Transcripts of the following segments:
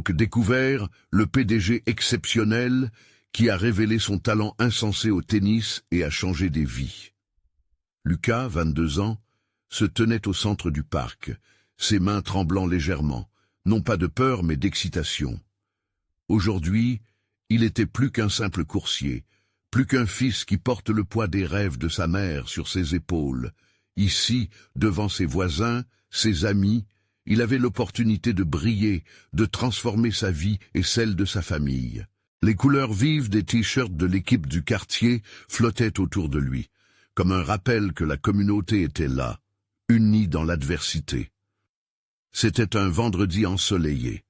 donc découvert le PDG exceptionnel qui a révélé son talent insensé au tennis et a changé des vies. Lucas, 22 ans, se tenait au centre du parc, ses mains tremblant légèrement, non pas de peur mais d'excitation. Aujourd'hui, il était plus qu'un simple coursier, plus qu'un fils qui porte le poids des rêves de sa mère sur ses épaules. Ici, devant ses voisins, ses amis, il avait l'opportunité de briller, de transformer sa vie et celle de sa famille. Les couleurs vives des t-shirts de l'équipe du quartier flottaient autour de lui, comme un rappel que la communauté était là, unie dans l'adversité. C'était un vendredi ensoleillé.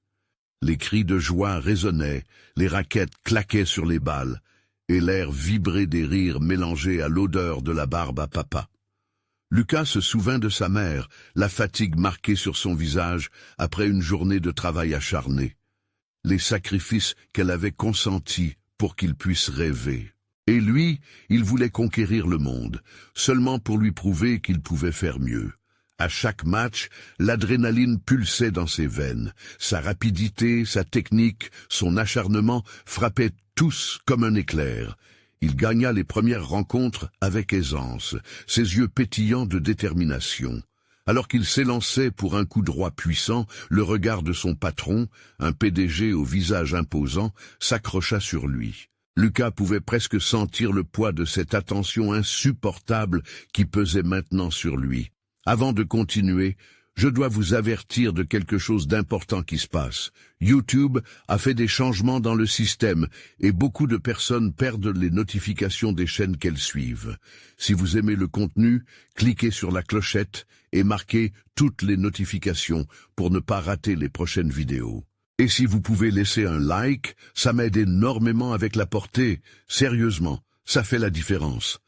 Les cris de joie résonnaient, les raquettes claquaient sur les balles, et l'air vibrait des rires mélangés à l'odeur de la barbe à papa. Lucas se souvint de sa mère, la fatigue marquée sur son visage après une journée de travail acharné. Les sacrifices qu'elle avait consentis pour qu'il puisse rêver. Et lui, il voulait conquérir le monde, seulement pour lui prouver qu'il pouvait faire mieux. À chaque match, l'adrénaline pulsait dans ses veines. Sa rapidité, sa technique, son acharnement frappaient tous comme un éclair. Il gagna les premières rencontres avec aisance, ses yeux pétillants de détermination. Alors qu'il s'élançait pour un coup droit puissant, le regard de son patron, un PDG au visage imposant, s'accrocha sur lui. Lucas pouvait presque sentir le poids de cette attention insupportable qui pesait maintenant sur lui. Avant de continuer, je dois vous avertir de quelque chose d'important qui se passe. YouTube a fait des changements dans le système et beaucoup de personnes perdent les notifications des chaînes qu'elles suivent. Si vous aimez le contenu, cliquez sur la clochette et marquez toutes les notifications pour ne pas rater les prochaines vidéos. Et si vous pouvez laisser un like, ça m'aide énormément avec la portée. Sérieusement, ça fait la différence.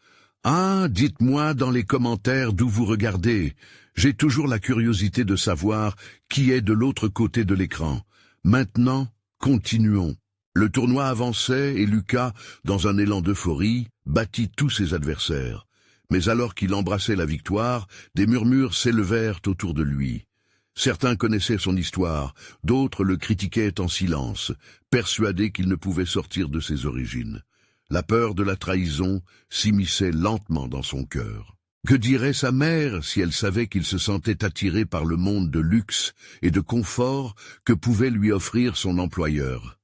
Ah, dites-moi dans les commentaires d'où vous regardez. J'ai toujours la curiosité de savoir qui est de l'autre côté de l'écran. Maintenant, continuons. Le tournoi avançait et Lucas, dans un élan d'euphorie, battit tous ses adversaires. Mais alors qu'il embrassait la victoire, des murmures s'élevèrent autour de lui. Certains connaissaient son histoire, d'autres le critiquaient en silence, persuadés qu'il ne pouvait sortir de ses origines. La peur de la trahison s'immisçait lentement dans son cœur. Que dirait sa mère si elle savait qu'il se sentait attiré par le monde de luxe et de confort que pouvait lui offrir son employeur?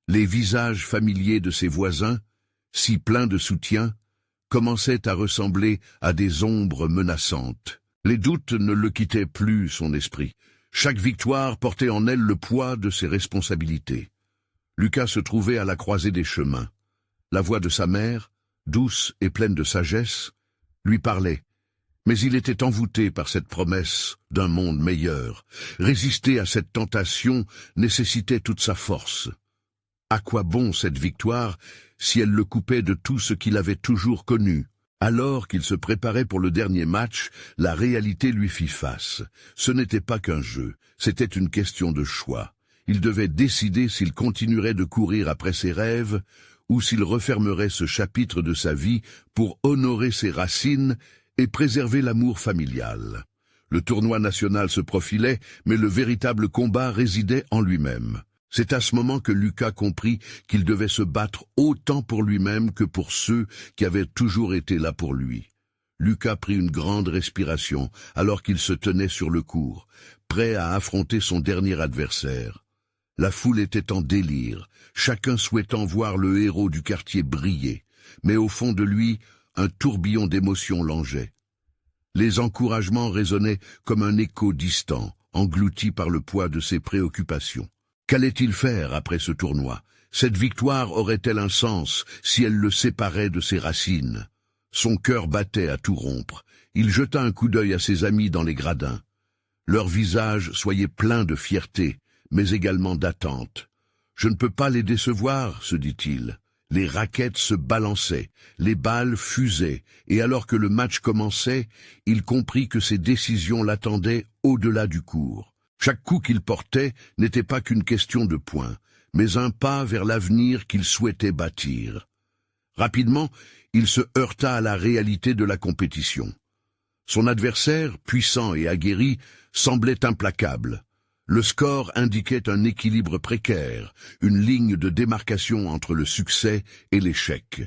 Les visages familiers de ses voisins, si pleins de soutien, commençaient à ressembler à des ombres menaçantes. Les doutes ne le quittaient plus son esprit. Chaque victoire portait en elle le poids de ses responsabilités. Lucas se trouvait à la croisée des chemins. La voix de sa mère, douce et pleine de sagesse, lui parlait, mais il était envoûté par cette promesse d'un monde meilleur. Résister à cette tentation nécessitait toute sa force. À quoi bon cette victoire si elle le coupait de tout ce qu'il avait toujours connu? Alors qu'il se préparait pour le dernier match, la réalité lui fit face. Ce n'était pas qu'un jeu, c'était une question de choix. Il devait décider s'il continuerait de courir après ses rêves, ou s'il refermerait ce chapitre de sa vie pour honorer ses racines et préserver l'amour familial. Le tournoi national se profilait, mais le véritable combat résidait en lui-même. C'est à ce moment que Lucas comprit qu'il devait se battre autant pour lui-même que pour ceux qui avaient toujours été là pour lui. Lucas prit une grande respiration alors qu'il se tenait sur le court, prêt à affronter son dernier adversaire. La foule était en délire, chacun souhaitant voir le héros du quartier briller, mais au fond de lui, un tourbillon d'émotions langeait. Les encouragements résonnaient comme un écho distant, englouti par le poids de ses préoccupations. Qu'allait-il faire après ce tournoi? Cette victoire aurait-elle un sens si elle le séparait de ses racines? Son cœur battait à tout rompre. Il jeta un coup d'œil à ses amis dans les gradins. Leurs visages soyaient pleins de fierté, mais également d'attente. « Je ne peux pas les décevoir, » se dit-il. Les raquettes se balançaient, les balles fusaient, et alors que le match commençait, il comprit que ses décisions l'attendaient au-delà du court. Chaque coup qu'il portait n'était pas qu'une question de points, mais un pas vers l'avenir qu'il souhaitait bâtir. Rapidement, il se heurta à la réalité de la compétition. Son adversaire, puissant et aguerri, semblait implacable. Le score indiquait un équilibre précaire, une ligne de démarcation entre le succès et l'échec.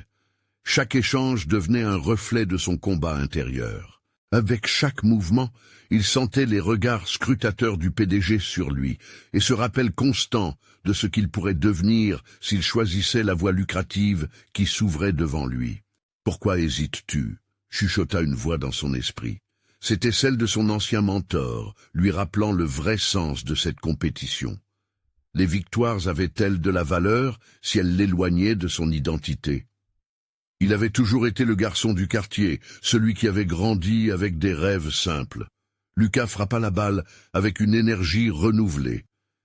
Chaque échange devenait un reflet de son combat intérieur. Avec chaque mouvement, il sentait les regards scrutateurs du PDG sur lui et ce rappel constant de ce qu'il pourrait devenir s'il choisissait la voie lucrative qui s'ouvrait devant lui. « Pourquoi hésites-tu » chuchota une voix dans son esprit. C'était celle de son ancien mentor, lui rappelant le vrai sens de cette compétition. Les victoires avaient-elles de la valeur si elles l'éloignaient de son identité? Il avait toujours été le garçon du quartier, celui qui avait grandi avec des rêves simples. Lucas frappa la balle avec une énergie renouvelée.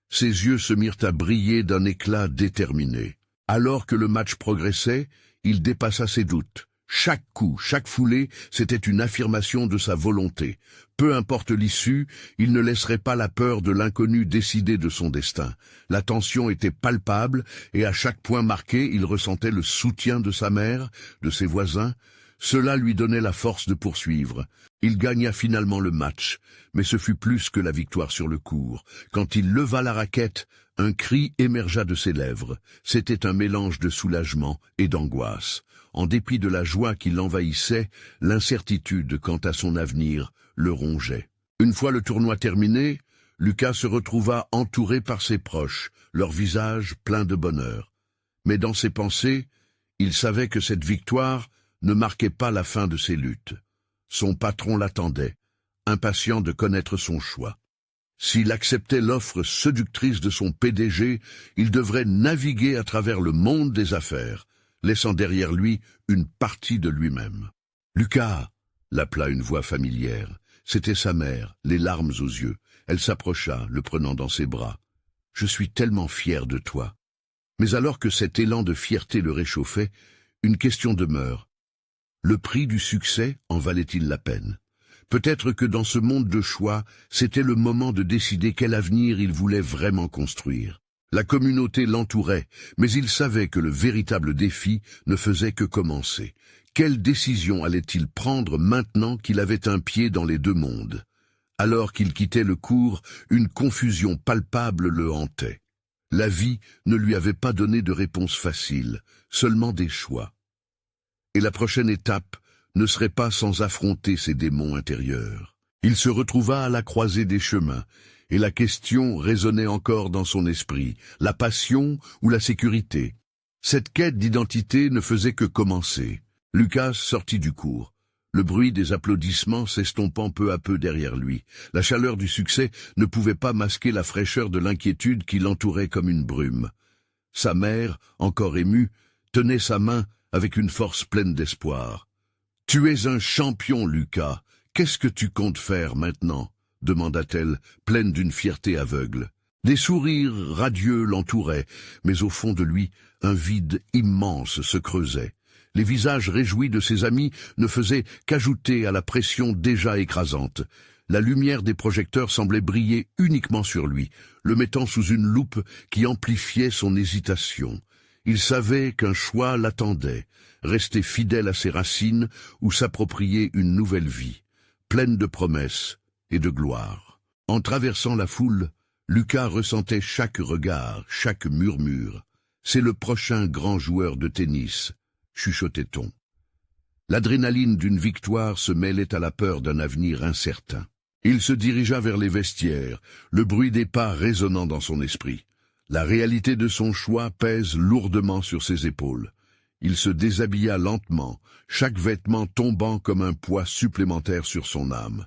Ses yeux se mirent à briller d'un éclat déterminé. Alors que le match progressait, il dépassa ses doutes. Chaque coup, chaque foulée, c'était une affirmation de sa volonté. Peu importe l'issue, il ne laisserait pas la peur de l'inconnu décider de son destin. La tension était palpable, et à chaque point marqué, il ressentait le soutien de sa mère, de ses voisins. Cela lui donnait la force de poursuivre. Il gagna finalement le match, mais ce fut plus que la victoire sur le court. Quand il leva la raquette, un cri émergea de ses lèvres. C'était un mélange de soulagement et d'angoisse. En dépit de la joie qui l'envahissait, l'incertitude quant à son avenir le rongeait. Une fois le tournoi terminé, Lucas se retrouva entouré par ses proches, leurs visages pleins de bonheur. Mais dans ses pensées, il savait que cette victoire ne marquait pas la fin de ses luttes. Son patron l'attendait, impatient de connaître son choix. S'il acceptait l'offre séductrice de son PDG, il devrait naviguer à travers le monde des affaires, laissant derrière lui une partie de lui-même. « Lucas !» l'appela une voix familière. C'était sa mère, les larmes aux yeux. Elle s'approcha, le prenant dans ses bras. « Je suis tellement fier de toi. » Mais alors que cet élan de fierté le réchauffait, une question demeure. Le prix du succès en valait-il la peine? Peut-être que dans ce monde de choix, c'était le moment de décider quel avenir il voulait vraiment construire. La communauté l'entourait, mais il savait que le véritable défi ne faisait que commencer. Quelle décision allait-il prendre maintenant qu'il avait un pied dans les deux mondes? Alors qu'il quittait le cours, une confusion palpable le hantait. La vie ne lui avait pas donné de réponse facile, seulement des choix. Et la prochaine étape ne serait pas sans affronter ses démons intérieurs. Il se retrouva à la croisée des chemins, et la question résonnait encore dans son esprit, la passion ou la sécurité. Cette quête d'identité ne faisait que commencer. Lucas sortit du cours, le bruit des applaudissements s'estompant peu à peu derrière lui. La chaleur du succès ne pouvait pas masquer la fraîcheur de l'inquiétude qui l'entourait comme une brume. Sa mère, encore émue, tenait sa main avec une force pleine d'espoir. « Tu es un champion, Lucas. Qu'est-ce que tu comptes faire maintenant ?» demanda-t-elle, pleine d'une fierté aveugle. Des sourires radieux l'entouraient, mais au fond de lui, un vide immense se creusait. Les visages réjouis de ses amis ne faisaient qu'ajouter à la pression déjà écrasante. La lumière des projecteurs semblait briller uniquement sur lui, le mettant sous une loupe qui amplifiait son hésitation. Il savait qu'un choix l'attendait, rester fidèle à ses racines ou s'approprier une nouvelle vie, pleine de promesses et de gloire. En traversant la foule, Lucas ressentait chaque regard, chaque murmure. « C'est le prochain grand joueur de tennis », chuchotait-on. L'adrénaline d'une victoire se mêlait à la peur d'un avenir incertain. Il se dirigea vers les vestiaires, le bruit des pas résonnant dans son esprit. La réalité de son choix pèse lourdement sur ses épaules. Il se déshabilla lentement, chaque vêtement tombant comme un poids supplémentaire sur son âme.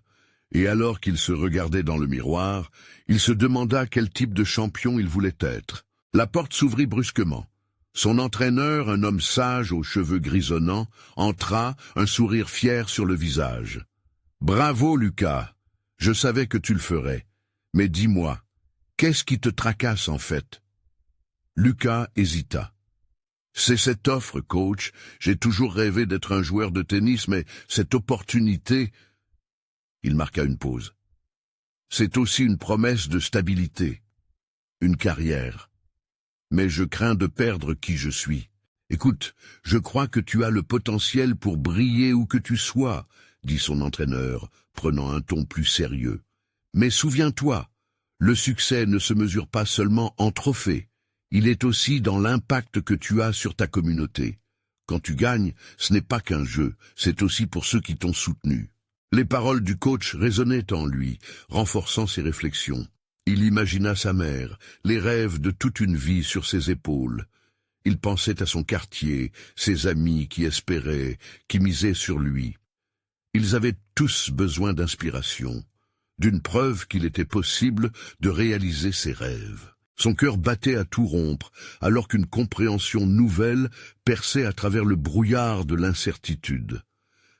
Et alors qu'il se regardait dans le miroir, il se demanda quel type de champion il voulait être. La porte s'ouvrit brusquement. Son entraîneur, un homme sage aux cheveux grisonnants, entra, un sourire fier sur le visage. « Bravo, Lucas. Je savais que tu le ferais. Mais dis-moi, qu'est-ce qui te tracasse en fait ?» Lucas hésita. « C'est cette offre, coach. J'ai toujours rêvé d'être un joueur de tennis, mais cette opportunité... » Il marqua une pause. « C'est aussi une promesse de stabilité, une carrière. Mais je crains de perdre qui je suis. Écoute, je crois que tu as le potentiel pour briller où que tu sois, dit son entraîneur, prenant un ton plus sérieux. Mais souviens-toi, Le succès ne se mesure pas seulement en trophées, il est aussi dans l'impact que tu as sur ta communauté. Quand tu gagnes, ce n'est pas qu'un jeu, c'est aussi pour ceux qui t'ont soutenu. Les paroles du coach résonnaient en lui, renforçant ses réflexions. Il imagina sa mère, les rêves de toute une vie sur ses épaules. Il pensait à son quartier, ses amis qui espéraient, qui misaient sur lui. Ils avaient tous besoin d'inspiration, d'une preuve qu'il était possible de réaliser ses rêves. Son cœur battait à tout rompre, alors qu'une compréhension nouvelle perçait à travers le brouillard de l'incertitude.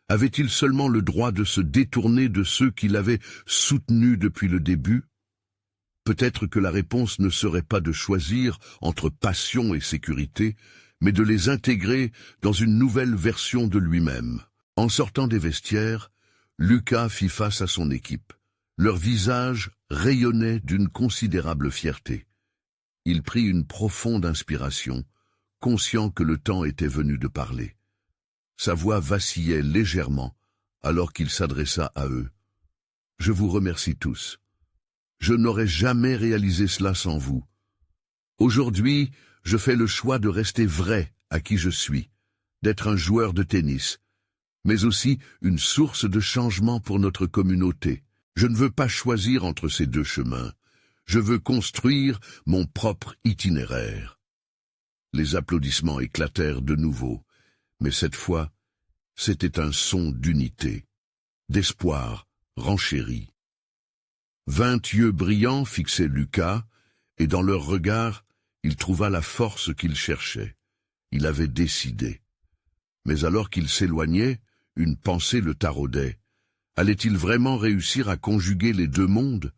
Avait-il seulement le droit de se détourner de ceux qui l'avaient soutenu depuis le début? Peut-être que la réponse ne serait pas de choisir entre passion et sécurité, mais de les intégrer dans une nouvelle version de lui-même. En sortant des vestiaires, Lucas fit face à son équipe. Leurs visages rayonnaient d'une considérable fierté. Il prit une profonde inspiration, conscient que le temps était venu de parler. Sa voix vacillait légèrement alors qu'il s'adressa à eux. « Je vous remercie tous. Je n'aurais jamais réalisé cela sans vous. Aujourd'hui, je fais le choix de rester vrai à qui je suis, d'être un joueur de tennis, mais aussi une source de changement pour notre communauté. Je ne veux pas choisir entre ces deux chemins. Je veux construire mon propre itinéraire. » Les applaudissements éclatèrent de nouveau, mais cette fois, c'était un son d'unité, d'espoir renchéri. 20 yeux brillants fixaient Lucas, et dans leur regard, il trouva la force qu'il cherchait. Il avait décidé. Mais alors qu'il s'éloignait, une pensée le taraudait. Allait-il vraiment réussir à conjuguer les deux mondes,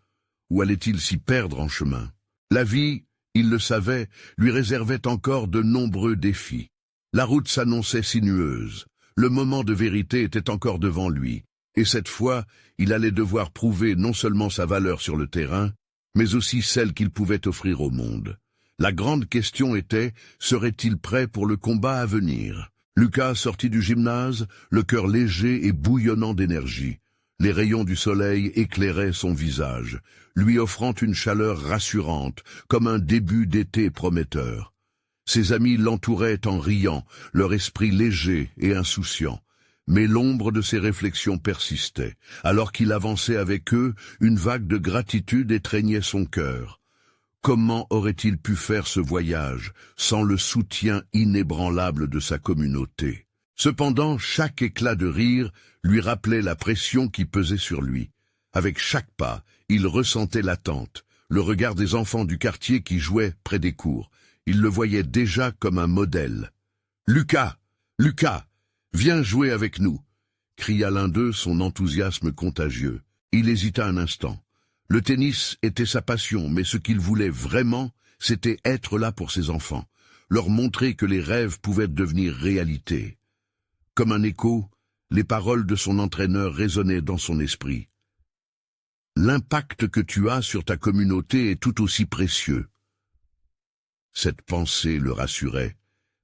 ou allait-il s'y perdre en chemin? La vie, il le savait, lui réservait encore de nombreux défis. La route s'annonçait sinueuse. Le moment de vérité était encore devant lui. Et cette fois, il allait devoir prouver non seulement sa valeur sur le terrain, mais aussi celle qu'il pouvait offrir au monde. La grande question était, serait-il prêt pour le combat à venir? Lucas sortit du gymnase, le cœur léger et bouillonnant d'énergie. Les rayons du soleil éclairaient son visage, lui offrant une chaleur rassurante, comme un début d'été prometteur. Ses amis l'entouraient en riant, leur esprit léger et insouciant. Mais l'ombre de ses réflexions persistait. Alors qu'il avançait avec eux, une vague de gratitude étreignait son cœur. Comment aurait-il pu faire ce voyage sans le soutien inébranlable de sa communauté? Cependant, chaque éclat de rire lui rappelait la pression qui pesait sur lui. Avec chaque pas, il ressentait l'attente, le regard des enfants du quartier qui jouaient près des cours. Il le voyait déjà comme un modèle. « Lucas! Lucas! Viens jouer avec nous !» cria l'un d'eux, son enthousiasme contagieux. Il hésita un instant. Le tennis était sa passion, mais ce qu'il voulait vraiment, c'était être là pour ses enfants, leur montrer que les rêves pouvaient devenir réalité. Comme un écho, les paroles de son entraîneur résonnaient dans son esprit. « L'impact que tu as sur ta communauté est tout aussi précieux. » Cette pensée le rassurait,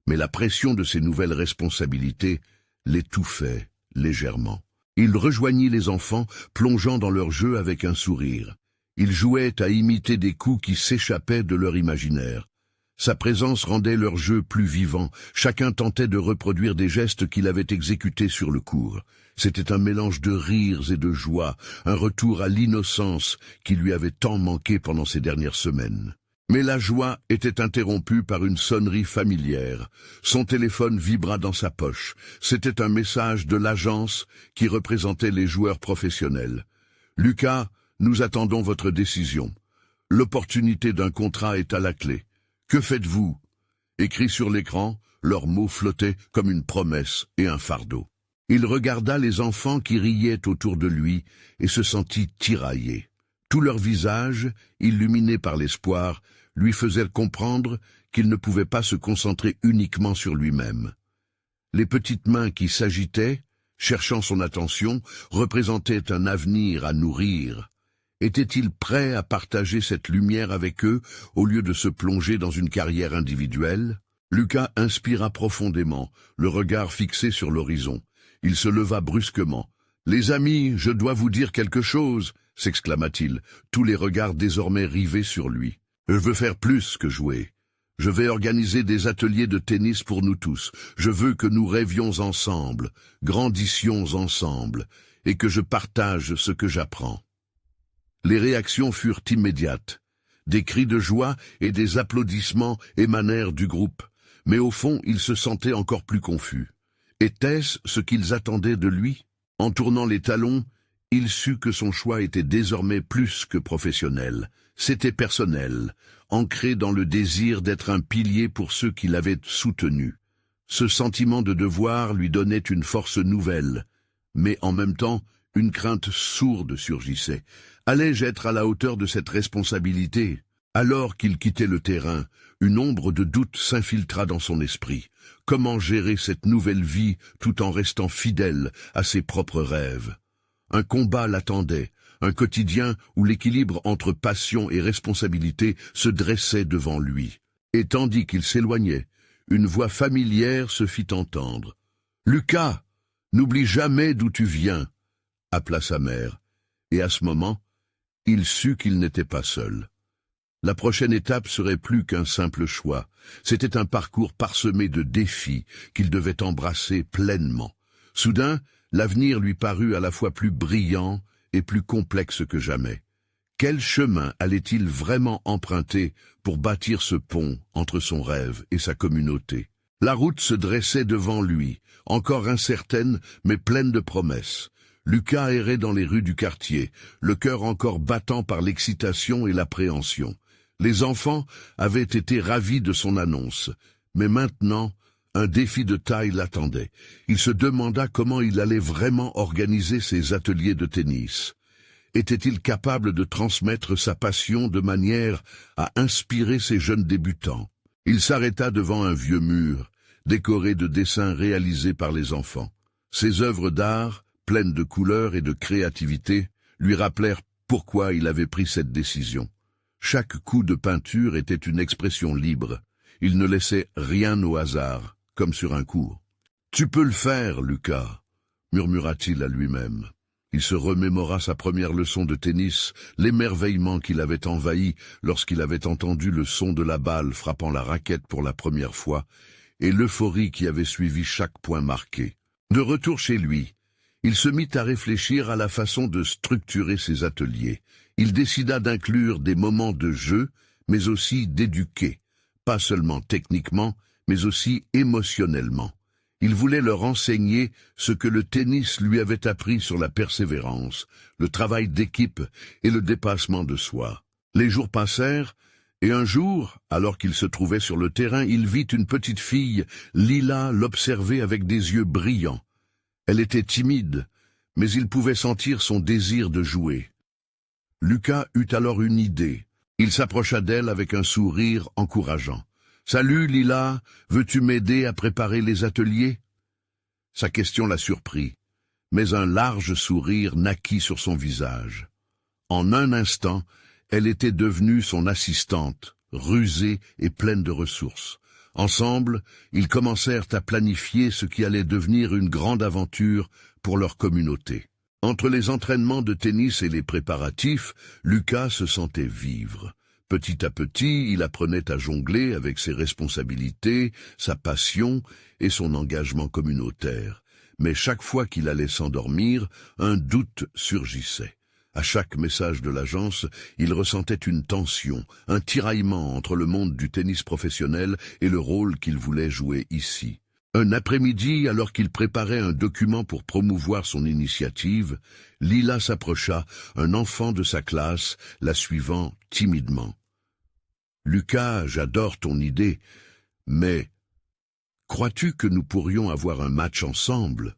mais la pression de ses nouvelles responsabilités l'étouffait légèrement. Il rejoignit les enfants, plongeant dans leur jeu avec un sourire. Ils jouaient à imiter des coups qui s'échappaient de leur imaginaire. Sa présence rendait leur jeu plus vivant. Chacun tentait de reproduire des gestes qu'il avait exécutés sur le court. C'était un mélange de rires et de joie, un retour à l'innocence qui lui avait tant manqué pendant ces dernières semaines. Mais la joie était interrompue par une sonnerie familière. Son téléphone vibra dans sa poche. C'était un message de l'agence qui représentait les joueurs professionnels. « Lucas, nous attendons votre décision. L'opportunité d'un contrat est à la clé. Que faites-vous » Écrit sur l'écran, leurs mots flottaient comme une promesse et un fardeau. Il regarda les enfants qui riaient autour de lui et se sentit tiraillé. Tout leur visage, illuminé par l'espoir, lui faisait comprendre qu'il ne pouvait pas se concentrer uniquement sur lui-même. Les petites mains qui s'agitaient, cherchant son attention, représentaient un avenir à nourrir. Était-il prêt à partager cette lumière avec eux au lieu de se plonger dans une carrière individuelle? Lucas inspira profondément, le regard fixé sur l'horizon. Il se leva brusquement. « Les amis, je dois vous dire quelque chose. s'exclama-t-il, tous les regards désormais rivés sur lui. Je veux faire plus que jouer. Je vais organiser des ateliers de tennis pour nous tous. Je veux que nous rêvions ensemble, grandissions ensemble, et que je partage ce que j'apprends. Les réactions furent immédiates. Des cris de joie et des applaudissements émanèrent du groupe, mais au fond, il se sentait encore plus confus. Était-ce ce qu'ils attendaient de lui? En tournant les talons, il sut que son choix était désormais plus que professionnel. C'était personnel, ancré dans le désir d'être un pilier pour ceux qui l'avaient soutenu. Ce sentiment de devoir lui donnait une force nouvelle, mais en même temps, une crainte sourde surgissait. Allais-je être à la hauteur de cette responsabilité? Alors qu'il quittait le terrain, une ombre de doute s'infiltra dans son esprit. Comment gérer cette nouvelle vie tout en restant fidèle à ses propres rêves? Un combat l'attendait, un quotidien où l'équilibre entre passion et responsabilité se dressait devant lui. Et tandis qu'il s'éloignait, une voix familière se fit entendre. « Lucas, n'oublie jamais d'où tu viens !» appela sa mère. Et à ce moment, il sut qu'il n'était pas seul. La prochaine étape serait plus qu'un simple choix. C'était un parcours parsemé de défis qu'il devait embrasser pleinement. Soudain, l'avenir lui parut à la fois plus brillant et plus complexe que jamais. Quel chemin allait-il vraiment emprunter pour bâtir ce pont entre son rêve et sa communauté? La route se dressait devant lui, encore incertaine mais pleine de promesses. Lucas errait dans les rues du quartier, le cœur encore battant par l'excitation et l'appréhension. Les enfants avaient été ravis de son annonce, mais maintenant, un défi de taille l'attendait. Il se demanda comment il allait vraiment organiser ses ateliers de tennis. Était-il capable de transmettre sa passion de manière à inspirer ces jeunes débutants? Il s'arrêta devant un vieux mur, décoré de dessins réalisés par les enfants. Ces œuvres d'art, pleines de couleurs et de créativité, lui rappelèrent pourquoi il avait pris cette décision. Chaque coup de peinture était une expression libre. Il ne laissait rien au hasard, comme sur un cours. « Tu peux le faire, Lucas !» murmura-t-il à lui-même. Il se remémora sa première leçon de tennis, l'émerveillement qui l'avait envahi lorsqu'il avait entendu le son de la balle frappant la raquette pour la première fois, et l'euphorie qui avait suivi chaque point marqué. De retour chez lui, il se mit à réfléchir à la façon de structurer ses ateliers. Il décida d'inclure des moments de jeu, mais aussi d'éduquer, pas seulement techniquement, mais aussi émotionnellement. Il voulait leur enseigner ce que le tennis lui avait appris sur la persévérance, le travail d'équipe et le dépassement de soi. Les jours passèrent, et un jour, alors qu'il se trouvait sur le terrain, il vit une petite fille, Lila, l'observer avec des yeux brillants. Elle était timide, mais il pouvait sentir son désir de jouer. Lucas eut alors une idée. Il s'approcha d'elle avec un sourire encourageant. « Salut, Lila, veux-tu m'aider à préparer les ateliers ?» Sa question la surprit, mais un large sourire naquit sur son visage. En un instant, elle était devenue son assistante, rusée et pleine de ressources. Ensemble, ils commencèrent à planifier ce qui allait devenir une grande aventure pour leur communauté. Entre les entraînements de tennis et les préparatifs, Lucas se sentait vivre. Petit à petit, il apprenait à jongler avec ses responsabilités, sa passion et son engagement communautaire. Mais chaque fois qu'il allait s'endormir, un doute surgissait. À chaque message de l'agence, il ressentait une tension, un tiraillement entre le monde du tennis professionnel et le rôle qu'il voulait jouer ici. Un après-midi, alors qu'il préparait un document pour promouvoir son initiative, Lila s'approcha, un enfant de sa classe, la suivant timidement. « Lucas, j'adore ton idée, mais crois-tu que nous pourrions avoir un match ensemble,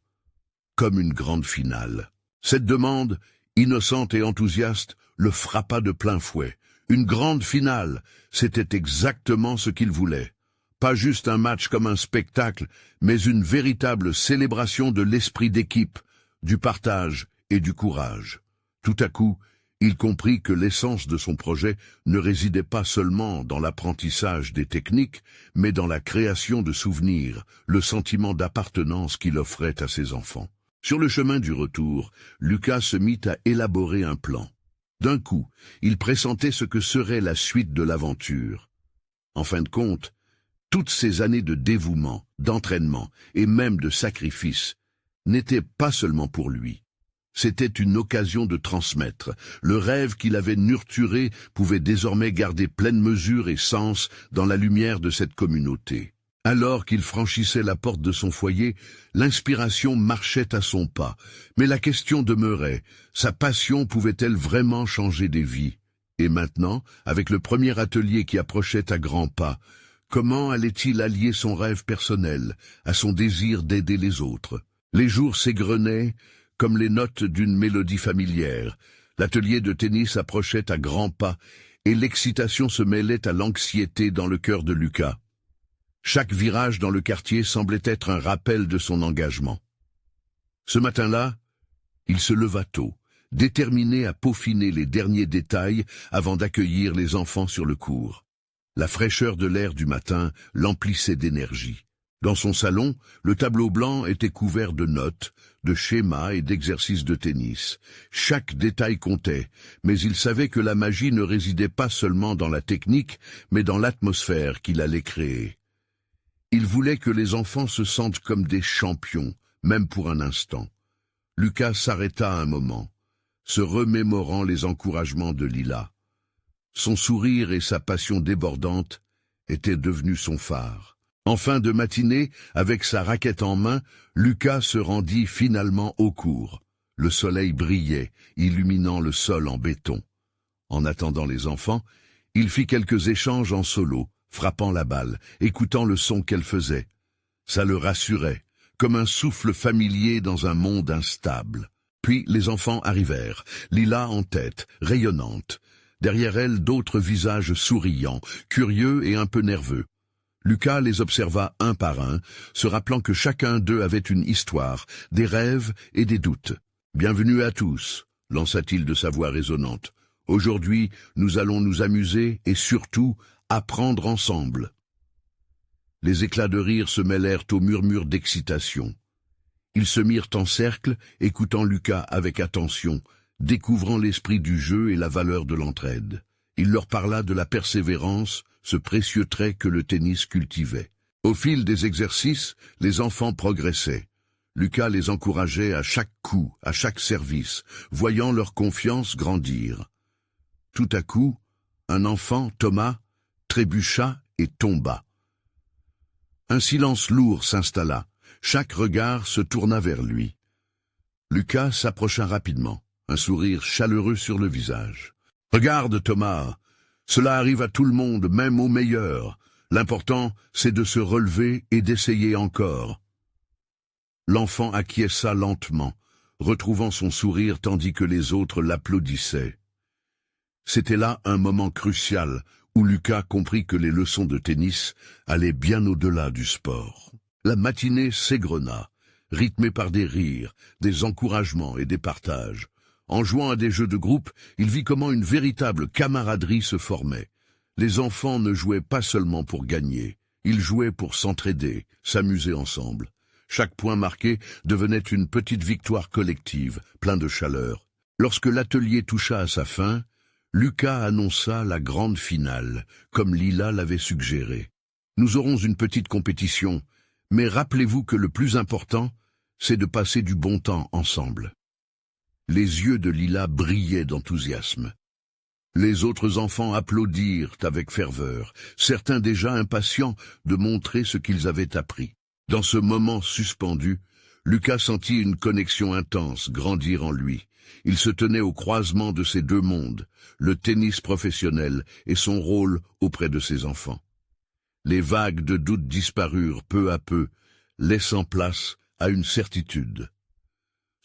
comme une grande finale ?» Cette demande, innocente et enthousiaste, le frappa de plein fouet. Une grande finale, c'était exactement ce qu'il voulait. Pas juste un match comme un spectacle, mais une véritable célébration de l'esprit d'équipe, du partage et du courage. Tout à coup, il comprit que l'essence de son projet ne résidait pas seulement dans l'apprentissage des techniques, mais dans la création de souvenirs, le sentiment d'appartenance qu'il offrait à ses enfants. Sur le chemin du retour, Lucas se mit à élaborer un plan. D'un coup, il pressentait ce que serait la suite de l'aventure. En fin de compte, toutes ces années de dévouement, d'entraînement et même de sacrifice n'étaient pas seulement pour lui. C'était une occasion de transmettre. Le rêve qu'il avait nurturé pouvait désormais garder pleine mesure et sens dans la lumière de cette communauté. Alors qu'il franchissait la porte de son foyer, l'inspiration marchait à son pas. Mais la question demeurait, sa passion pouvait-elle vraiment changer des vies? Et maintenant, avec le premier atelier qui approchait à grands pas, comment allait-il allier son rêve personnel à son désir d'aider les autres? Les jours s'égrenaient comme les notes d'une mélodie familière. L'atelier de tennis approchait à grands pas et l'excitation se mêlait à l'anxiété dans le cœur de Lucas. Chaque virage dans le quartier semblait être un rappel de son engagement. Ce matin-là, il se leva tôt, déterminé à peaufiner les derniers détails avant d'accueillir les enfants sur le court. La fraîcheur de l'air du matin l'emplissait d'énergie. Dans son salon, le tableau blanc était couvert de notes, de schémas et d'exercices de tennis. Chaque détail comptait, mais il savait que la magie ne résidait pas seulement dans la technique, mais dans l'atmosphère qu'il allait créer. Il voulait que les enfants se sentent comme des champions, même pour un instant. Lucas s'arrêta un moment, se remémorant les encouragements de Lila. Son sourire et sa passion débordante étaient devenus son phare. En fin de matinée, avec sa raquette en main, Lucas se rendit finalement au court. Le soleil brillait, illuminant le sol en béton. En attendant les enfants, il fit quelques échanges en solo, frappant la balle, écoutant le son qu'elle faisait. Ça le rassurait, comme un souffle familier dans un monde instable. Puis les enfants arrivèrent, Lila en tête, rayonnante. Derrière elle, d'autres visages souriants, curieux et un peu nerveux. Lucas les observa un par un, se rappelant que chacun d'eux avait une histoire, des rêves et des doutes. « Bienvenue à tous », lança-t-il de sa voix résonnante. « Aujourd'hui, nous allons nous amuser et surtout apprendre ensemble. » Les éclats de rire se mêlèrent aux murmures d'excitation. Ils se mirent en cercle, écoutant Lucas avec attention, découvrant l'esprit du jeu et la valeur de l'entraide. Il leur parla de la persévérance, ce précieux trait que le tennis cultivait. Au fil des exercices, les enfants progressaient. Lucas les encourageait à chaque coup, à chaque service, voyant leur confiance grandir. Tout à coup, un enfant, Thomas, trébucha et tomba. Un silence lourd s'installa. Chaque regard se tourna vers lui. Lucas s'approcha rapidement, un sourire chaleureux sur le visage. « Regarde, Thomas, cela arrive à tout le monde, même aux meilleurs. L'important, c'est de se relever et d'essayer encore. » L'enfant acquiesça lentement, retrouvant son sourire tandis que les autres l'applaudissaient. C'était là un moment crucial où Lucas comprit que les leçons de tennis allaient bien au-delà du sport. La matinée s'égrena, rythmée par des rires, des encouragements et des partages. En jouant à des jeux de groupe, il vit comment une véritable camaraderie se formait. Les enfants ne jouaient pas seulement pour gagner, ils jouaient pour s'entraider, s'amuser ensemble. Chaque point marqué devenait une petite victoire collective, plein de chaleur. Lorsque l'atelier toucha à sa fin, Lucas annonça la grande finale, comme Lila l'avait suggéré. « Nous aurons une petite compétition, mais rappelez-vous que le plus important, c'est de passer du bon temps ensemble. » Les yeux de Lila brillaient d'enthousiasme. Les autres enfants applaudirent avec ferveur, certains déjà impatients de montrer ce qu'ils avaient appris. Dans ce moment suspendu, Lucas sentit une connexion intense grandir en lui. Il se tenait au croisement de ces deux mondes, le tennis professionnel et son rôle auprès de ses enfants. Les vagues de doute disparurent peu à peu, laissant place à une certitude.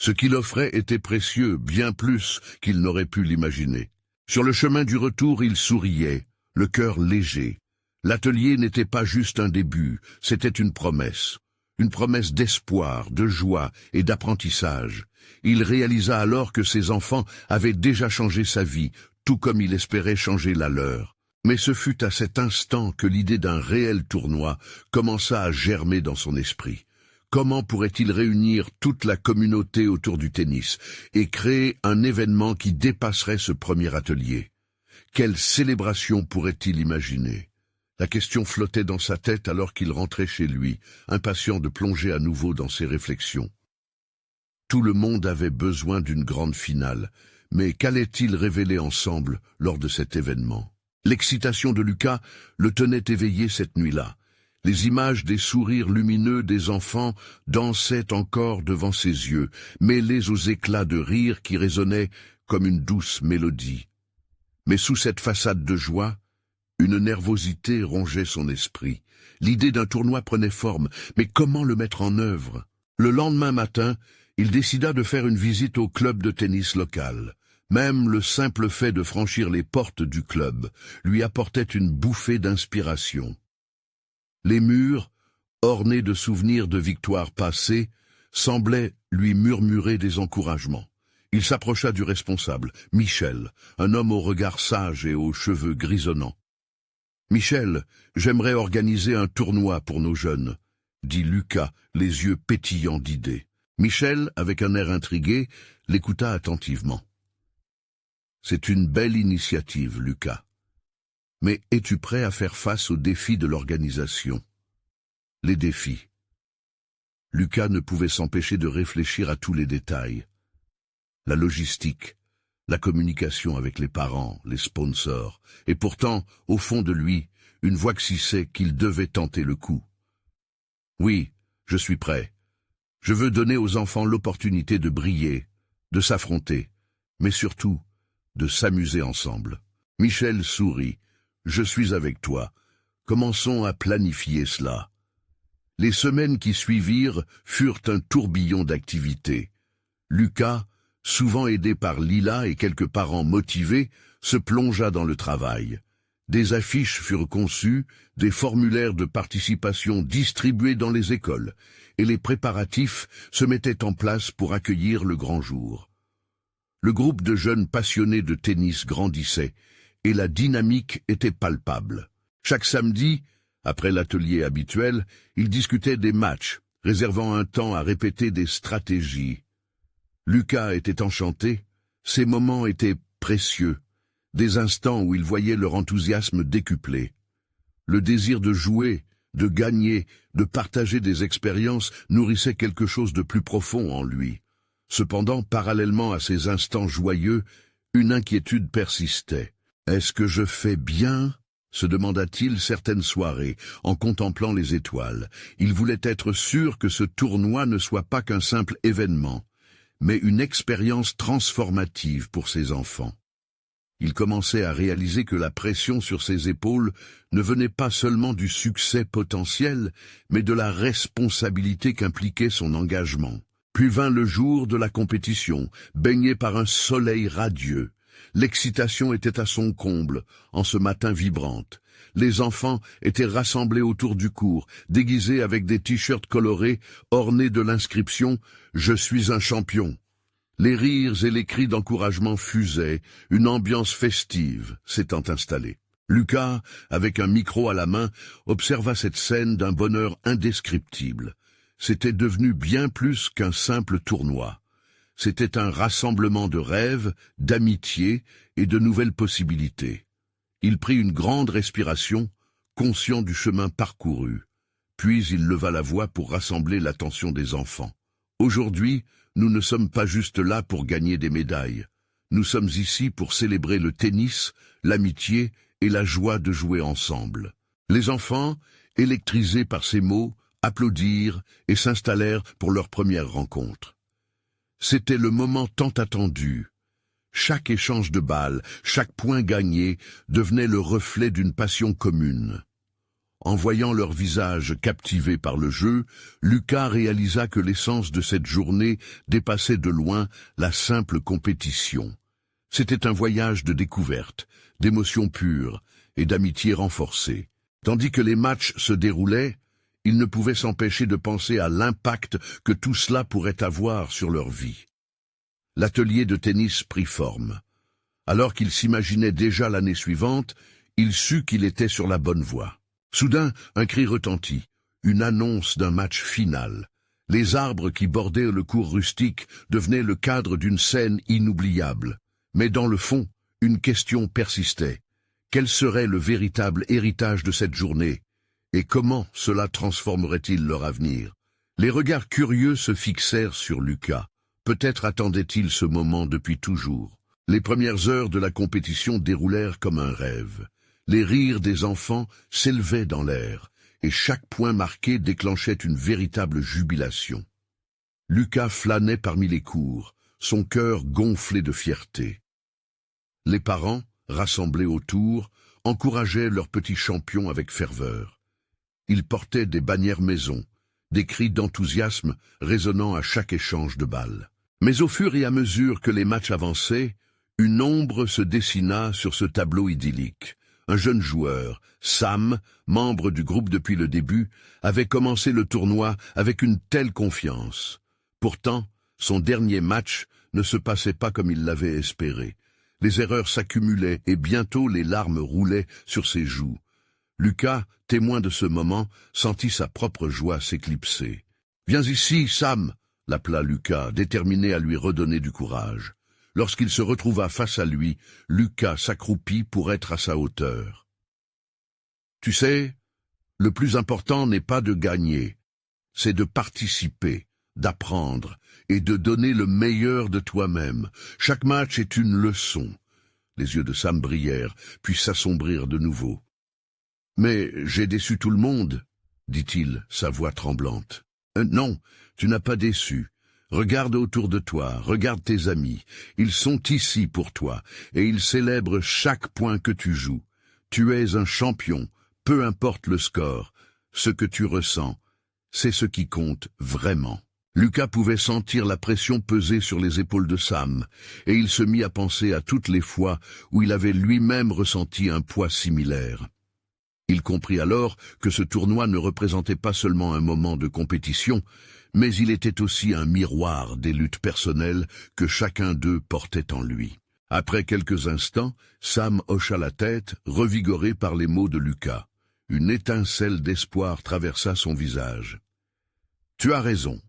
Ce qu'il offrait était précieux, bien plus qu'il n'aurait pu l'imaginer. Sur le chemin du retour, il souriait, le cœur léger. L'atelier n'était pas juste un début, c'était une promesse d'espoir, de joie et d'apprentissage. Il réalisa alors que ses enfants avaient déjà changé sa vie, tout comme il espérait changer la leur. Mais ce fut à cet instant que l'idée d'un réel tournoi commença à germer dans son esprit. Comment pourrait-il réunir toute la communauté autour du tennis et créer un événement qui dépasserait ce premier atelier? Quelle célébration pourrait-il imaginer? La question flottait dans sa tête alors qu'il rentrait chez lui, impatient de plonger à nouveau dans ses réflexions. Tout le monde avait besoin d'une grande finale, mais qu'allait-il révéler ensemble lors de cet événement? L'excitation de Lucas le tenait éveillé cette nuit-là. Les images des sourires lumineux des enfants dansaient encore devant ses yeux, mêlés aux éclats de rire qui résonnaient comme une douce mélodie. Mais sous cette façade de joie, une nervosité rongeait son esprit. L'idée d'un tournoi prenait forme, mais comment le mettre en œuvre? Le lendemain matin, il décida de faire une visite au club de tennis local. Même le simple fait de franchir les portes du club lui apportait une bouffée d'inspiration. Les murs, ornés de souvenirs de victoires passées, semblaient lui murmurer des encouragements. Il s'approcha du responsable, Michel, un homme au regard sage et aux cheveux grisonnants. « Michel, j'aimerais organiser un tournoi pour nos jeunes », dit Lucas, les yeux pétillants d'idées. Michel, avec un air intrigué, l'écouta attentivement. « C'est une belle initiative, Lucas. Mais es-tu prêt à faire face aux défis de l'organisation ?» Les défis. Lucas ne pouvait s'empêcher de réfléchir à tous les détails. La logistique, la communication avec les parents, les sponsors, et pourtant, au fond de lui, une voix xissait qu'il devait tenter le coup. « Oui, je suis prêt. Je veux donner aux enfants l'opportunité de briller, de s'affronter, mais surtout, de s'amuser ensemble. » Michel sourit. « Je suis avec toi. Commençons à planifier cela. » Les semaines qui suivirent furent un tourbillon d'activités. Lucas, souvent aidé par Lila et quelques parents motivés, se plongea dans le travail. Des affiches furent conçues, des formulaires de participation distribués dans les écoles, et les préparatifs se mettaient en place pour accueillir le grand jour. Le groupe de jeunes passionnés de tennis grandissait, et la dynamique était palpable. Chaque samedi, après l'atelier habituel, ils discutaient des matchs, réservant un temps à répéter des stratégies. Lucas était enchanté, ces moments étaient précieux, des instants où il voyait leur enthousiasme décuplé. Le désir de jouer, de gagner, de partager des expériences nourrissait quelque chose de plus profond en lui. Cependant, parallèlement à ces instants joyeux, une inquiétude persistait. « Est-ce que je fais bien ?» se demanda-t-il certaines soirées, en contemplant les étoiles. Il voulait être sûr que ce tournoi ne soit pas qu'un simple événement, mais une expérience transformative pour ses enfants. Il commençait à réaliser que la pression sur ses épaules ne venait pas seulement du succès potentiel, mais de la responsabilité qu'impliquait son engagement. Puis vint le jour de la compétition, baigné par un soleil radieux. L'excitation était à son comble, en ce matin vibrante. Les enfants étaient rassemblés autour du court, déguisés avec des t-shirts colorés, ornés de l'inscription « Je suis un champion ». Les rires et les cris d'encouragement fusaient, une ambiance festive s'étant installée. Lucas, avec un micro à la main, observa cette scène d'un bonheur indescriptible. C'était devenu bien plus qu'un simple tournoi. C'était un rassemblement de rêves, d'amitié et de nouvelles possibilités. Il prit une grande respiration, conscient du chemin parcouru. Puis il leva la voix pour rassembler l'attention des enfants. Aujourd'hui, nous ne sommes pas juste là pour gagner des médailles. Nous sommes ici pour célébrer le tennis, l'amitié et la joie de jouer ensemble. Les enfants, électrisés par ces mots, applaudirent et s'installèrent pour leur première rencontre. C'était le moment tant attendu. Chaque échange de balles, chaque point gagné devenait le reflet d'une passion commune. En voyant leurs visages captivés par le jeu, Lucas réalisa que l'essence de cette journée dépassait de loin la simple compétition. C'était un voyage de découverte, d'émotions pures et d'amitié renforcée. Tandis que les matchs se déroulaient, il ne pouvait s'empêcher de penser à l'impact que tout cela pourrait avoir sur leur vie. L'atelier de tennis prit forme. Alors qu'il s'imaginait déjà l'année suivante, il sut qu'il était sur la bonne voie. Soudain, un cri retentit, une annonce d'un match final. Les arbres qui bordaient le cours rustique devenaient le cadre d'une scène inoubliable. Mais dans le fond, une question persistait. Quel serait le véritable héritage de cette journée? Et comment cela transformerait-il leur avenir? Les regards curieux se fixèrent sur Lucas. Peut-être attendait-il ce moment depuis toujours. Les premières heures de la compétition déroulèrent comme un rêve. Les rires des enfants s'élevaient dans l'air, et chaque point marqué déclenchait une véritable jubilation. Lucas flânait parmi les cours, son cœur gonflé de fierté. Les parents, rassemblés autour, encourageaient leur petit champion avec ferveur. Ils portaient des bannières maison, des cris d'enthousiasme résonnant à chaque échange de balles. Mais au fur et à mesure que les matchs avançaient, une ombre se dessina sur ce tableau idyllique. Un jeune joueur, Sam, membre du groupe depuis le début, avait commencé le tournoi avec une telle confiance. Pourtant, son dernier match ne se passait pas comme il l'avait espéré. Les erreurs s'accumulaient et bientôt les larmes roulaient sur ses joues. Lucas, témoin de ce moment, sentit sa propre joie s'éclipser. « Viens ici, Sam !» l'appela Lucas, déterminé à lui redonner du courage. Lorsqu'il se retrouva face à lui, Lucas s'accroupit pour être à sa hauteur. « Tu sais, le plus important n'est pas de gagner, c'est de participer, d'apprendre et de donner le meilleur de toi-même. Chaque match est une leçon. » Les yeux de Sam brillèrent, puis s'assombrirent de nouveau. « Mais j'ai déçu tout le monde, » dit-il, sa voix tremblante. « Non, tu n'as pas déçu. Regarde autour de toi, regarde tes amis. Ils sont ici pour toi, et ils célèbrent chaque point que tu joues. Tu es un champion, peu importe le score. Ce que tu ressens, c'est ce qui compte vraiment. » Lucas pouvait sentir la pression peser sur les épaules de Sam, et il se mit à penser à toutes les fois où il avait lui-même ressenti un poids similaire. Il comprit alors que ce tournoi ne représentait pas seulement un moment de compétition, mais il était aussi un miroir des luttes personnelles que chacun d'eux portait en lui. Après quelques instants, Sam hocha la tête, revigoré par les mots de Lucas. Une étincelle d'espoir traversa son visage. « Tu as raison.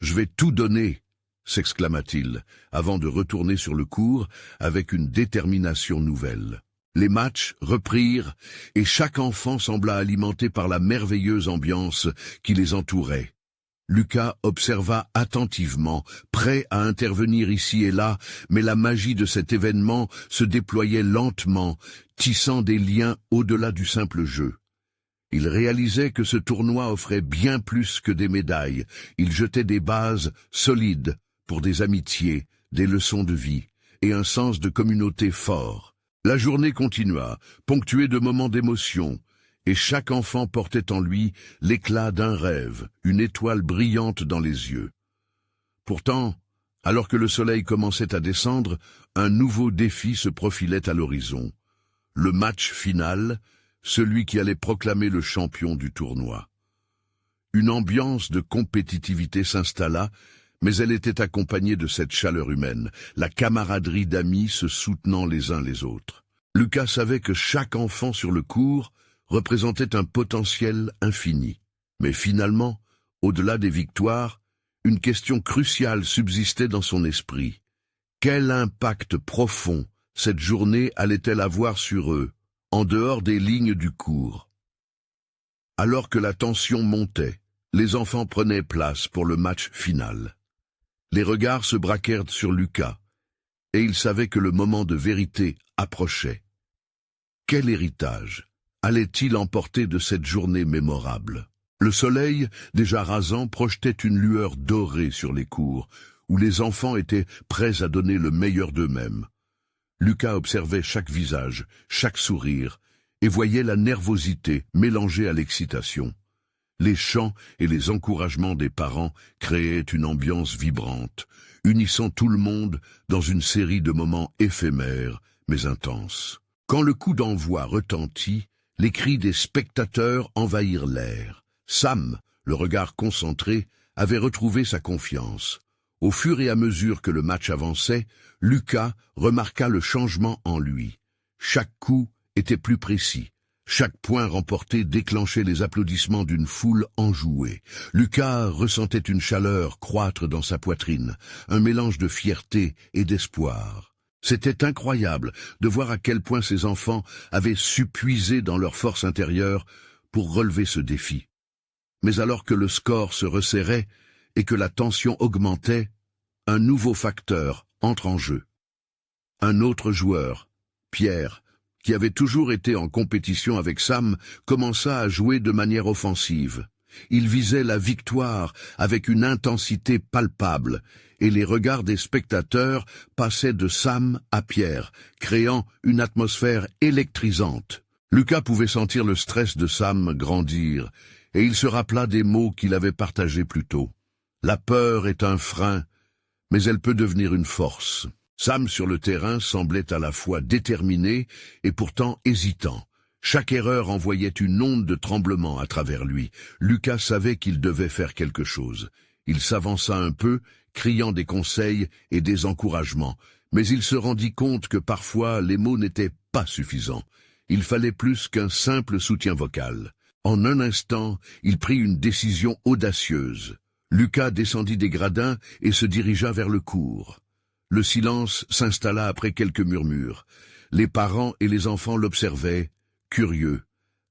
Je vais tout donner !» s'exclama-t-il, avant de retourner sur le court avec une détermination nouvelle. Les matchs reprirent, et chaque enfant sembla alimenté par la merveilleuse ambiance qui les entourait. Lucas observa attentivement, prêt à intervenir ici et là, mais la magie de cet événement se déployait lentement, tissant des liens au-delà du simple jeu. Il réalisait que ce tournoi offrait bien plus que des médailles. Il jetait des bases solides pour des amitiés, des leçons de vie et un sens de communauté fort. La journée continua, ponctuée de moments d'émotion, et chaque enfant portait en lui l'éclat d'un rêve, une étoile brillante dans les yeux. Pourtant, alors que le soleil commençait à descendre, un nouveau défi se profilait à l'horizon. Le match final, celui qui allait proclamer le champion du tournoi. Une ambiance de compétitivité s'installa, mais elle était accompagnée de cette chaleur humaine, la camaraderie d'amis se soutenant les uns les autres. Lucas savait que chaque enfant sur le court représentait un potentiel infini. Mais finalement, au-delà des victoires, une question cruciale subsistait dans son esprit. Quel impact profond cette journée allait-elle avoir sur eux, en dehors des lignes du cours? Alors que la tension montait, les enfants prenaient place pour le match final. Les regards se braquèrent sur Lucas, et il savait que le moment de vérité approchait. Quel héritage allait-il emporter de cette journée mémorable? Le soleil, déjà rasant, projetait une lueur dorée sur les cours, où les enfants étaient prêts à donner le meilleur d'eux-mêmes. Lucas observait chaque visage, chaque sourire, et voyait la nervosité mélangée à l'excitation. Les chants et les encouragements des parents créaient une ambiance vibrante, unissant tout le monde dans une série de moments éphémères mais intenses. Quand le coup d'envoi retentit, les cris des spectateurs envahirent l'air. Sam, le regard concentré, avait retrouvé sa confiance. Au fur et à mesure que le match avançait, Lucas remarqua le changement en lui. Chaque coup était plus précis, Chaque point remporté déclenchait les applaudissements d'une foule enjouée. Lucas ressentait une chaleur croître dans sa poitrine, un mélange de fierté et d'espoir. C'était incroyable de voir à quel point ses enfants avaient su puiser dans leur force intérieure pour relever ce défi. Mais alors que le score se resserrait et que la tension augmentait, un nouveau facteur entre en jeu. Un autre joueur, Pierre, qui avait toujours été en compétition avec Sam, commença à jouer de manière offensive. Il visait la victoire avec une intensité palpable, et les regards des spectateurs passaient de Sam à Pierre, créant une atmosphère électrisante. Lucas pouvait sentir le stress de Sam grandir, et il se rappela des mots qu'il avait partagés plus tôt. La peur est un frein, mais elle peut devenir une force. Sam sur le terrain semblait à la fois déterminé et pourtant hésitant. Chaque erreur envoyait une onde de tremblement à travers lui. Lucas savait qu'il devait faire quelque chose. Il s'avança un peu, criant des conseils et des encouragements, mais il se rendit compte que parfois les mots n'étaient pas suffisants. Il fallait plus qu'un simple soutien vocal. En un instant, il prit une décision audacieuse. Lucas descendit des gradins et se dirigea vers le cours. Le silence s'installa après quelques murmures. Les parents et les enfants l'observaient, curieux.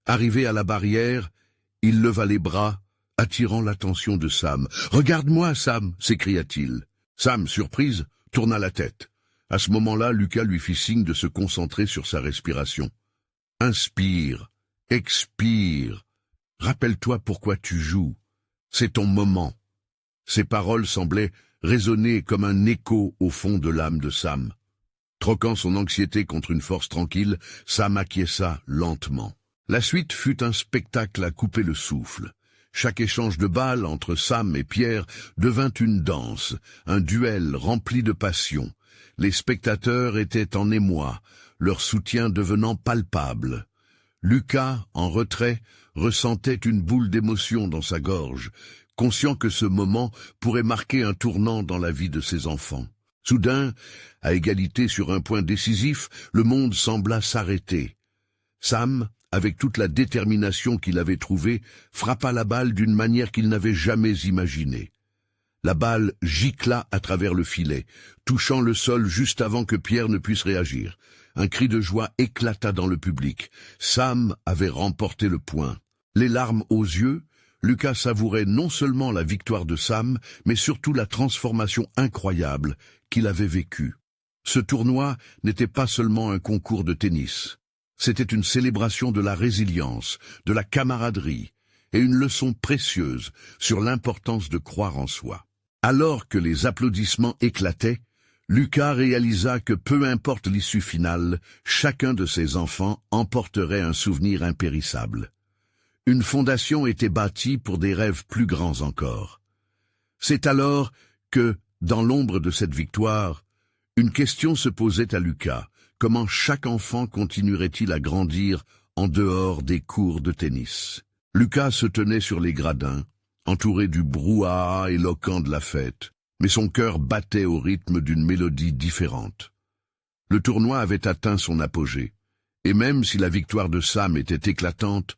Arrivé à la barrière, il leva les bras, attirant l'attention de Sam. « Regarde-moi, Sam !» s'écria-t-il. Sam, surprise, tourna la tête. À ce moment-là, Lucas lui fit signe de se concentrer sur sa respiration. « Inspire, expire. Rappelle-toi pourquoi tu joues. C'est ton moment. » Ces paroles semblaient résonner comme un écho au fond de l'âme de Sam. Troquant son anxiété contre une force tranquille, Sam acquiesça lentement. La suite fut un spectacle à couper le souffle. Chaque échange de balles entre Sam et Pierre devint une danse, un duel rempli de passion. Les spectateurs étaient en émoi, leur soutien devenant palpable. Lucas, en retrait, ressentait une boule d'émotion dans sa gorge, conscient que ce moment pourrait marquer un tournant dans la vie de ses enfants. Soudain, à égalité sur un point décisif, le monde sembla s'arrêter. Sam, avec toute la détermination qu'il avait trouvée, frappa la balle d'une manière qu'il n'avait jamais imaginée. La balle gicla à travers le filet, touchant le sol juste avant que Pierre ne puisse réagir. Un cri de joie éclata dans le public. Sam avait remporté le point. Les larmes aux yeux, Lucas savourait non seulement la victoire de Sam, mais surtout la transformation incroyable qu'il avait vécue. Ce tournoi n'était pas seulement un concours de tennis. C'était une célébration de la résilience, de la camaraderie, et une leçon précieuse sur l'importance de croire en soi. Alors que les applaudissements éclataient, Lucas réalisa que peu importe l'issue finale, chacun de ses enfants emporterait un souvenir impérissable. Une fondation était bâtie pour des rêves plus grands encore. C'est alors que, dans l'ombre de cette victoire, une question se posait à Lucas. Comment chaque enfant continuerait-il à grandir en dehors des cours de tennis? Lucas se tenait sur les gradins, entouré du brouhaha éloquent de la fête, mais son cœur battait au rythme d'une mélodie différente. Le tournoi avait atteint son apogée, et même si la victoire de Sam était éclatante,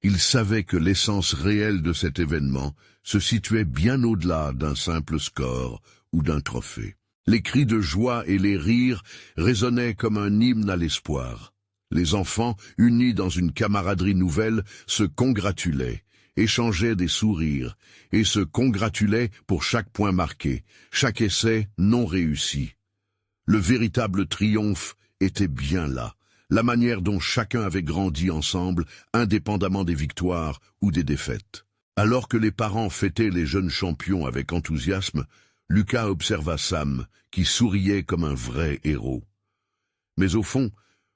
il savait que l'essence réelle de cet événement se situait bien au-delà d'un simple score ou d'un trophée. Les cris de joie et les rires résonnaient comme un hymne à l'espoir. Les enfants, unis dans une camaraderie nouvelle, se congratulaient, échangeaient des sourires, et se congratulaient pour chaque point marqué, chaque essai non réussi. Le véritable triomphe était bien là. La manière dont chacun avait grandi ensemble, indépendamment des victoires ou des défaites. Alors que les parents fêtaient les jeunes champions avec enthousiasme, Lucas observa Sam, qui souriait comme un vrai héros. Mais au fond,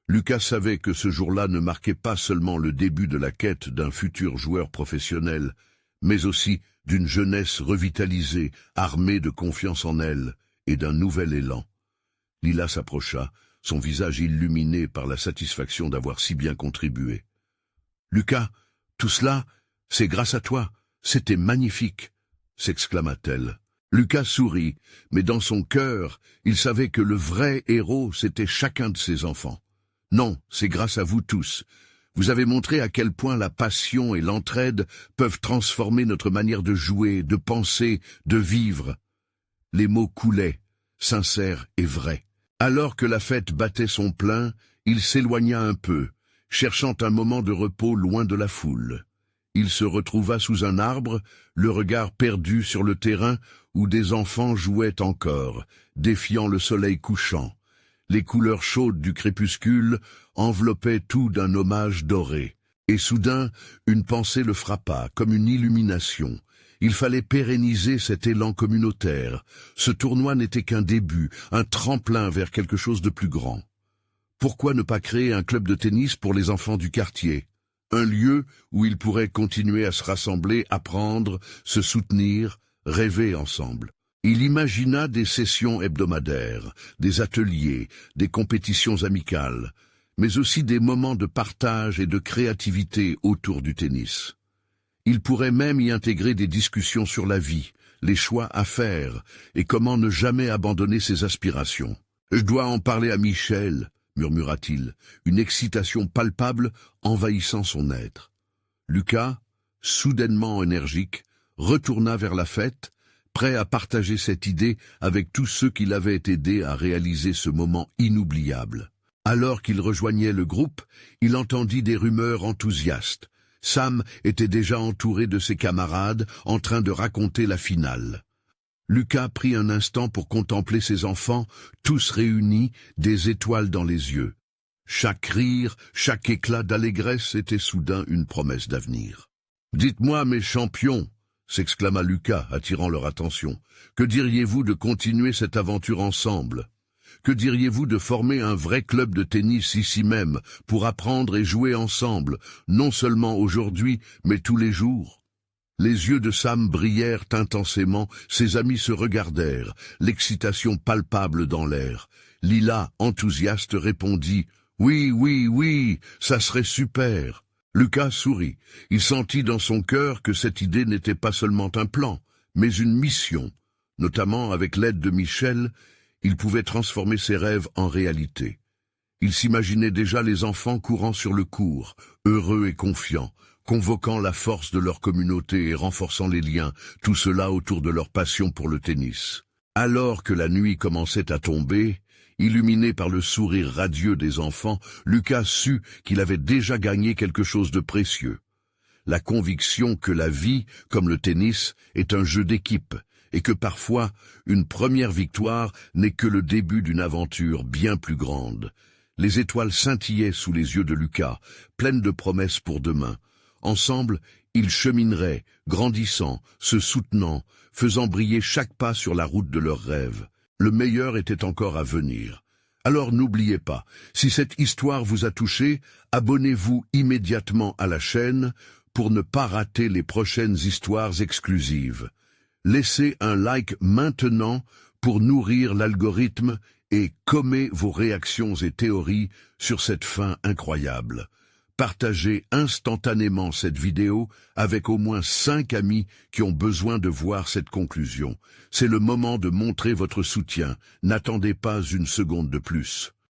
Lucas savait que ce jour-là ne marquait pas seulement le début de la quête d'un futur joueur professionnel, mais aussi d'une jeunesse revitalisée, armée de confiance en elle et d'un nouvel élan. Lila s'approcha, son visage illuminé par la satisfaction d'avoir si bien contribué. « Lucas, tout cela, c'est grâce à toi, c'était magnifique !» s'exclama-t-elle. Lucas sourit, mais dans son cœur, il savait que le vrai héros, c'était chacun de ses enfants. « Non, c'est grâce à vous tous. Vous avez montré à quel point la passion et l'entraide peuvent transformer notre manière de jouer, de penser, de vivre. » Les mots coulaient, sincères et vrais. Alors que la fête battait son plein, il s'éloigna un peu, cherchant un moment de repos loin de la foule. Il se retrouva sous un arbre, le regard perdu sur le terrain où des enfants jouaient encore, défiant le soleil couchant. Les couleurs chaudes du crépuscule enveloppaient tout d'un hommage doré. Et soudain, une pensée le frappa, comme une illumination. Il fallait pérenniser cet élan communautaire. Ce tournoi n'était qu'un début, un tremplin vers quelque chose de plus grand. Pourquoi ne pas créer un club de tennis pour les enfants du quartier? Un lieu où ils pourraient continuer à se rassembler, apprendre, se soutenir, rêver ensemble. Il imagina des sessions hebdomadaires, des ateliers, des compétitions amicales, mais aussi des moments de partage et de créativité autour du tennis. Il pourrait même y intégrer des discussions sur la vie, les choix à faire et comment ne jamais abandonner ses aspirations. « Je dois en parler à Michel », murmura-t-il, une excitation palpable envahissant son être. Lucas, soudainement énergique, retourna vers la fête, prêt à partager cette idée avec tous ceux qui l'avaient aidé à réaliser ce moment inoubliable. Alors qu'il rejoignait le groupe, il entendit des rumeurs enthousiastes. Sam était déjà entouré de ses camarades, en train de raconter la finale. Lucas prit un instant pour contempler ses enfants, tous réunis, des étoiles dans les yeux. Chaque rire, chaque éclat d'allégresse était soudain une promesse d'avenir. « Dites-moi, mes champions !» s'exclama Lucas, attirant leur attention. « Que diriez-vous de continuer cette aventure ensemble ? Que diriez-vous de former un vrai club de tennis ici même, pour apprendre et jouer ensemble, non seulement aujourd'hui, mais tous les jours ?» Les yeux de Sam brillèrent intensément, ses amis se regardèrent, l'excitation palpable dans l'air. Lila, enthousiaste, répondit « Oui, oui, oui, ça serait super !» Lucas sourit. Il sentit dans son cœur que cette idée n'était pas seulement un plan, mais une mission. Notamment avec l'aide de Michel, il pouvait transformer ses rêves en réalité. Il s'imaginait déjà les enfants courant sur le court, heureux et confiants, convoquant la force de leur communauté et renforçant les liens, tout cela autour de leur passion pour le tennis. Alors que la nuit commençait à tomber, illuminé par le sourire radieux des enfants, Lucas sut qu'il avait déjà gagné quelque chose de précieux. La conviction que la vie, comme le tennis, est un jeu d'équipe, et que parfois, une première victoire n'est que le début d'une aventure bien plus grande. Les étoiles scintillaient sous les yeux de Lucas, pleines de promesses pour demain. Ensemble, ils chemineraient, grandissant, se soutenant, faisant briller chaque pas sur la route de leurs rêves. Le meilleur était encore à venir. Alors n'oubliez pas, si cette histoire vous a touché, abonnez-vous immédiatement à la chaîne pour ne pas rater les prochaines histoires exclusives. Laissez un like maintenant pour nourrir l'algorithme et commentez vos réactions et théories sur cette fin incroyable. Partagez instantanément cette vidéo avec au moins 5 amis qui ont besoin de voir cette conclusion. C'est le moment de montrer votre soutien. N'attendez pas une seconde de plus.